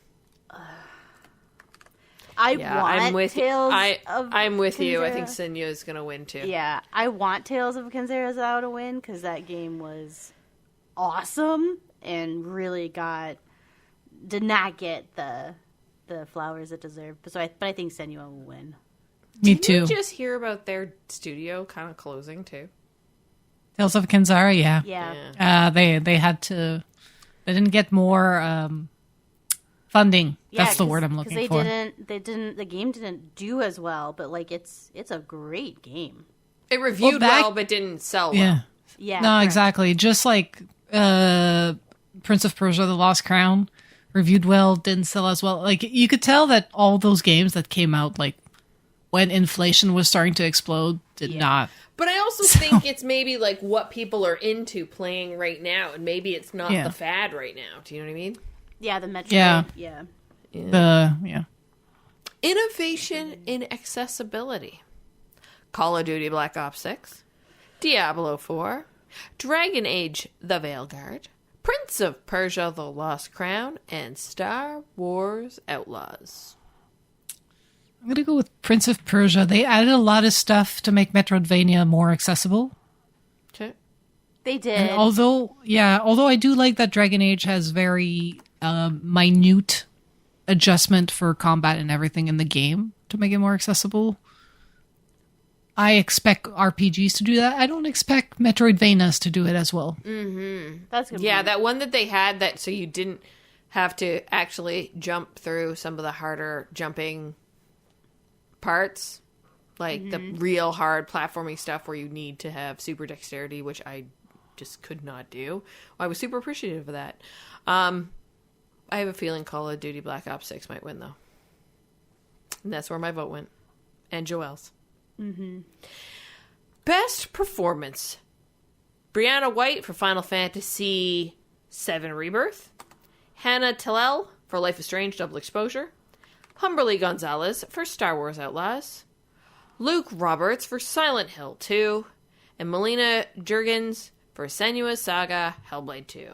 I'm with Tales I'm with you. I Kinzera. think Senua's going to win too. Yeah, I want Tales of Kinzera Zao to win because that game was awesome and really did not get the flowers it deserved. But I think Senua will win. Me Did too. you just hear about their studio kind of closing too? Tales of Kinzara, yeah. Yeah. They had to. They didn't get more funding. That's the word I'm looking for. The game didn't do as well, but like it's a great game. It reviewed well, but didn't sell well. Yeah. Yeah. No, correct. exactly. Just like Prince of Persia: The Lost Crown reviewed well, didn't sell as well. Like you could tell that all those games that came out like when inflation was starting to explode did not. But I also think it's maybe like what people are into playing right now, and maybe it's not the fad right now. Do you know what I mean? Yeah, the Metroid. Yeah. Yeah. Innovation in accessibility. Call of Duty Black Ops 6, Diablo 4, Dragon Age The Veilguard, Prince of Persia The Lost Crown, and Star Wars Outlaws. I'm gonna go with Prince of Persia. They added a lot of stuff to make Metroidvania more accessible. Okay. They did. And although I do like that Dragon Age has very minute adjustment for combat and everything in the game to make it more accessible. I expect RPGs to do that. I don't expect Metroidvanias to do it as well. Mm-hmm. That's a good. Yeah, point. that one that they had that so you didn't have to actually jump through some of the harder jumping parts, like the real hard platforming stuff where you need to have super dexterity, which I just could not do. I was super appreciative of that. I have a feeling Call of Duty Black Ops 6 might win, though. And that's where my vote went. And Joelle's. Mm-hmm. Best Performance. Brianna White for Final Fantasy VII Rebirth. Hannah Tillell for Life is Strange Double Exposure. Humberly Gonzalez for Star Wars Outlaws. Luke Roberts for Silent Hill 2. And Melina Jurgens for Senua's Saga Hellblade 2.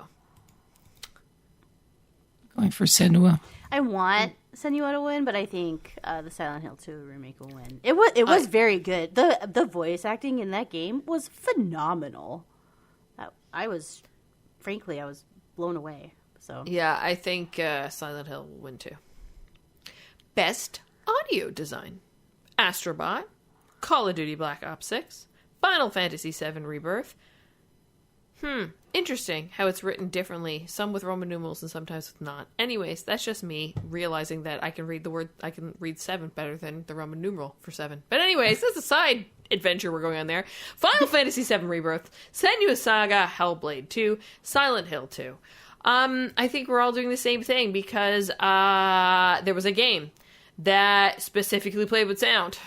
Going for Senua. I want Senua to win, but I think the Silent Hill 2 remake will win. It was very good. The voice acting in that game was phenomenal. I was blown away. So Yeah, I think Silent Hill will win too. Best Audio Design. Astrobot. Call of Duty Black Ops 6. Final Fantasy VII Rebirth. Interesting how it's written differently, some with Roman numerals and sometimes with not. Anyways, that's just me realizing that I can read 7 better than the Roman numeral for 7. But anyways, that's a side adventure we're going on there. Final Fantasy VII Rebirth, Senua's Saga, Hellblade 2, Silent Hill 2. I think we're all doing the same thing because there was a game that specifically played with sound.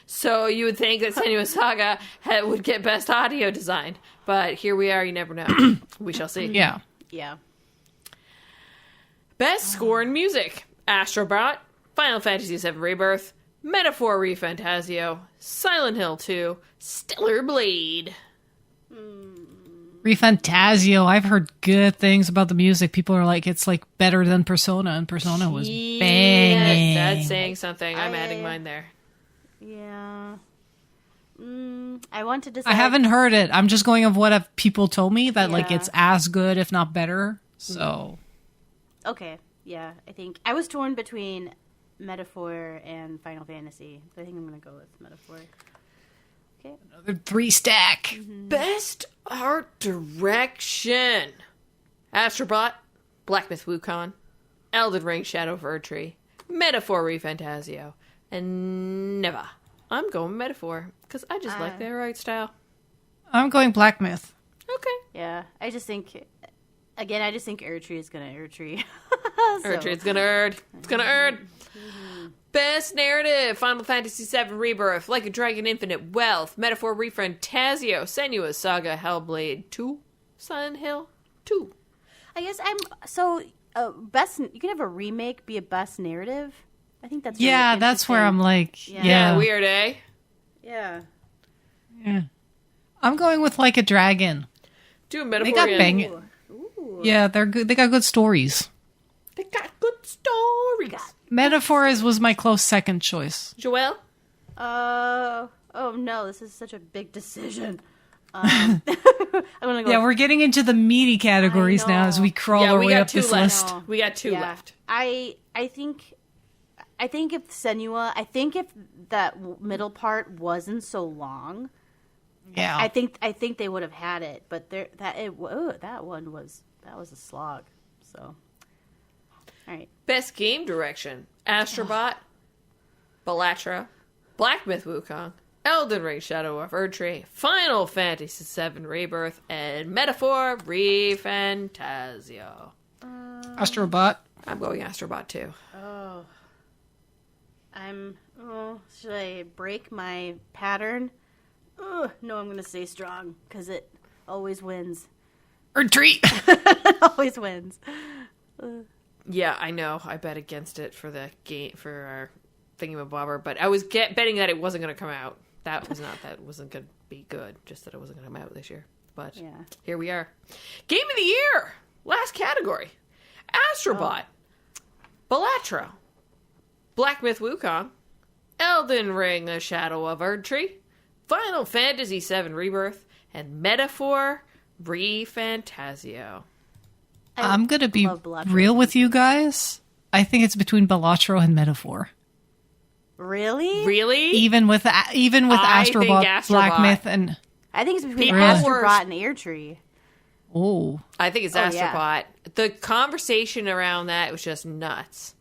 So you would think that Senua's Saga would get best audio design. But here we are, you never know. We shall see. Yeah. yeah. Best Score and Music. Astrobot, Final Fantasy VII Rebirth, Metaphor ReFantazio, Silent Hill 2, Stellar Blade. ReFantazio. I've heard good things about the music. People are like, it's like better than Persona, and Persona was banging. That's saying something. I'm adding mine there. Yeah. I want to decide. I haven't heard it. I'm just going of what have people told me that like Yeah. it's as good, if not better. So Okay. Yeah, I think I was torn between Metaphor and Final Fantasy. I think I'm going to go with Metaphor. Okay. another 3-stack. Best Art Direction. Astrobot, Black Myth Wukong, Elden Ring Shadow of Erdtree, Metaphor ReFantazio, and Neva, I'm going Metaphor because I just like their art style. I'm going Black Myth. Okay. Yeah, I just think Erdtree is gonna Erdtree. It's gonna Erd. It's gonna Erd. Best Narrative, Final Fantasy VII Rebirth, Like a Dragon Infinite Wealth, Metaphor Refantazio, Senua's Saga, Hellblade 2, Silent Hill 2. I guess best. You can have a remake be a best narrative. I think that's really that's where I'm like, Yeah, weird, eh? Yeah. I'm going with Like a Dragon. Do a Metaphor They got again. banging. Yeah, they're good. They got good stories. They got good stories. Metaphor was my close second choice. Joelle? Oh no, this is such a big decision. I'm gonna go. Yeah, we're getting into the meaty categories now as we crawl our way up this list. We got two left. I think if Senua, if that middle part wasn't so long, Yeah, I think they would have had it. But that one was a slog. So, all right. Best Game Direction, Astrobot, Bellatra, Black Myth Wukong, Elden Ring Shadow of Erdtree, Final Fantasy VII Rebirth, and Metaphor Refantazio. Astrobot. I'm going Astrobot too. Should I break my pattern? No, I'm going to stay strong because it always wins. Erdtree. It always wins. Yeah, I know. I bet against it for the game for our thingamabobber, but I was betting that it wasn't going to come out. That wasn't going to be good. Just that it wasn't going to come out this year. But here we are. Game of the Year. Last category. Astrobot. Bellatra. Black Myth Wukong. Elden Ring: A Shadow of Erdtree. Final Fantasy VII Rebirth. And Metaphor Refantazio. I'm going to be real with you guys. I think it's between Bellatra and Metaphor. Really? Really? Even with Astrobot, Black Myth, and I think it's between People Astrobot and Erdtree. oh, I think it's Astrobot. The conversation around that was just nuts.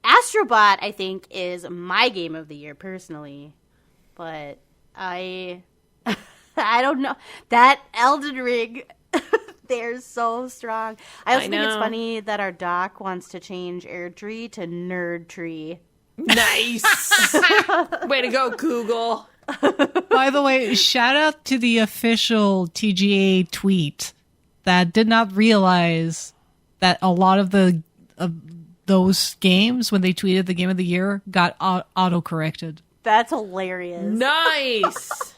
Astrobot, I think, is my game of the year personally, but I don't know that Elden Ring. They're so strong. I also think it's funny that our doc wants to change Erdtree to Nerdtree. Nice. Way to go, Google. by the way, shout out to the official TGA tweet that did not realize that a lot of those games, when they tweeted the game of the year, got auto-corrected. That's hilarious. Nice.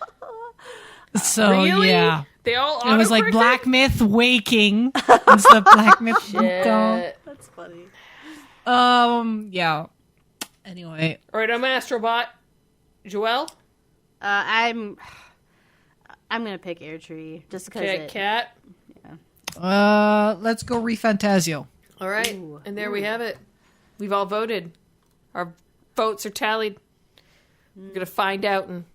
So, really? yeah. They all It was like Black Myth Waking instead of Black Myth Wukong. That's funny. Yeah. Anyway. All right, I'm Astrobot. Joelle? I'm gonna pick Erdtree just because. Cat. Let's go Refantazio. All right, and there we have it. We've all voted. Our votes are tallied. We're gonna find out in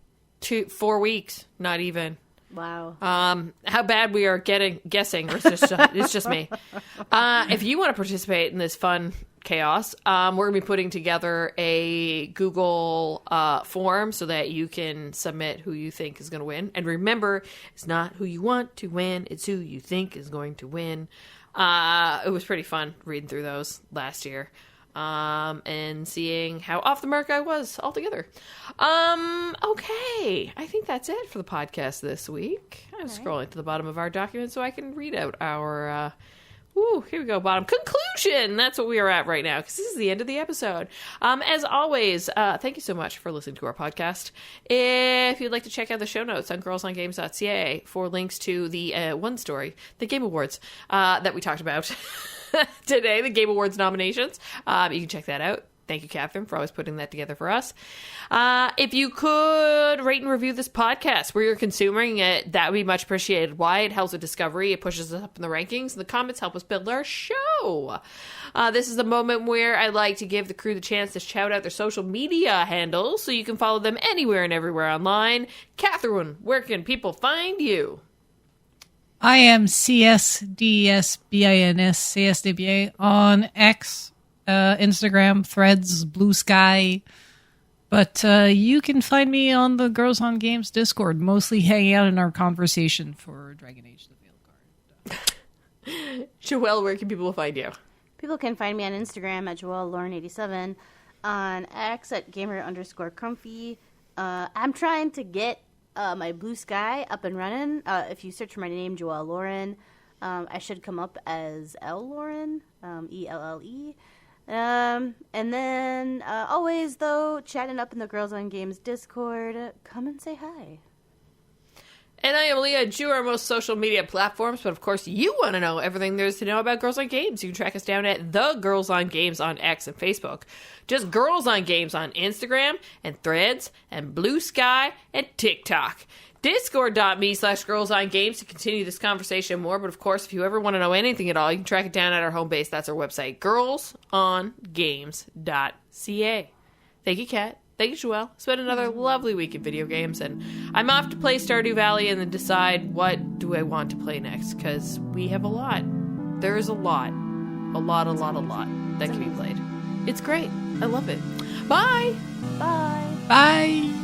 4 weeks. Not even. Wow. How bad we are guessing. Or it's just me. If you want to participate in this fun chaos, we're going to be putting together a Google form so that you can submit who you think is going to win. And remember, it's not who you want to win, it's who you think is going to win. It was pretty fun reading through those last year. And seeing how off the mark I was altogether. Okay. I think that's it for the podcast this week. I'm scrolling to the bottom of our document so I can read out our, here we go, bottom conclusion. That's what we are at right now because this is the end of the episode. As always, thank you so much for listening to our podcast. If you'd like to check out the show notes on girlsongames.ca for links to the one story, the Game Awards, that we talked about today, the Game Awards nominations. You can check that out. Thank you, Catherine, for always putting that together for us. If you could rate and review this podcast where you're consuming it, that would be much appreciated. Why? It helps with discovery. It pushes us up in the rankings. And the comments help us build our show. This is the moment where I like to give the crew the chance to shout out their social media handles so you can follow them anywhere and everywhere online. Catherine, where can people find you? I am CSDSBINS on X, Instagram, Threads, Blue Sky, But you can find me on the Girls on Games Discord, mostly hanging out in our conversation for Dragon Age the Veilguard. Joelle, where can people find you? People can find me on Instagram at JoelleLauren87, on X at gamer_comfy. I'm trying to get my Blue Sky up and running. If you search for my name, Joelle Lauren, I should come up as L Lauren, ELLE. And then always, though, chatting up in the Girls on Games Discord. Come and say hi. And I am Leah, Jew, our most social media platforms, but of course you want to know everything there is to know about Girls on Games. You can track us down at The Girls on Games on X and Facebook. Just Girls on Games on Instagram and Threads and Blue Sky and TikTok. Discord.me/girlsongames to continue this conversation more, but of course if you ever want to know anything at all, you can track it down at our home base. That's our website, girlsongames.ca. Thank you, Kat. Thank you, Joelle. It's been another lovely week in video games, and I'm off to play Stardew Valley and then decide what do I want to play next, because we have a lot. There is a lot that can be played. It's great. I love it. Bye! Bye! Bye!